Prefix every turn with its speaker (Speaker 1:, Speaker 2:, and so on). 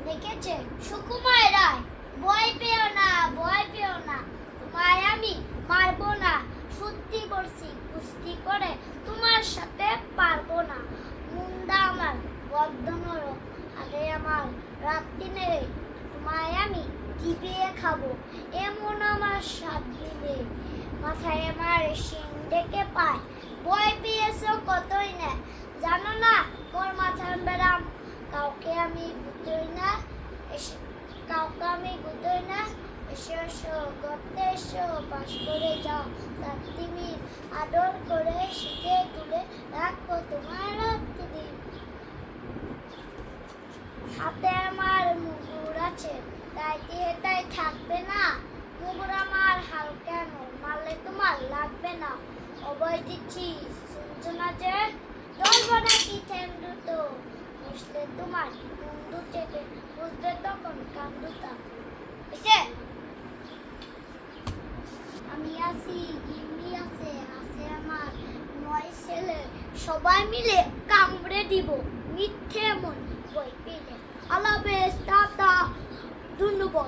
Speaker 1: লিখেছে সুকুমার রায়। ভয় পেও না, ভয় পেও না, তোমায় আমি মারবো না। সত্যি বলছি, কুস্তি করে তোমার সাথে পারবো না। মুন্ডা আমার বদ্ধ নরম, হাতে আমার রাত দিনে তোমায় আমি চিবিয়ে খাবো। এমন আমার স্বাদ দিলে মাথায় আমার শিং ডেকে পায়। ভয় পেয়েছো কতই না, জানো না মোর মাথার ব্যারাম। কাউকে আমি গুতোই না, কাউকে আমি গুতোই না। এসো এসো গর্তে এসো, পাশ করে যাও রাত্রি আদর করে শিখে তুলে রাখবো তোমার রাত্রি। হাতে আমার মুগুর আছে, তাই দিয়ে তাই থাকবে না। মুগুর আমার হাল কেন, মারলে তোমার লাগবে না। অভয় দিচ্ছি শুনছো না যে, ধরবো নাকি ঠ্যাং দুটো, বসলে তোমার বন্ধু চেপে বুঝবে তখন কান দুটা। এসে আমি আছি, গিন্নি আছে, আছে আমার 9 ছেলে, সবাই মিলে কামড়ে দিব মিথ্যে মন বই পেলে। আল্লাহ হাফেজ, টাটা, ধন্যবাদ।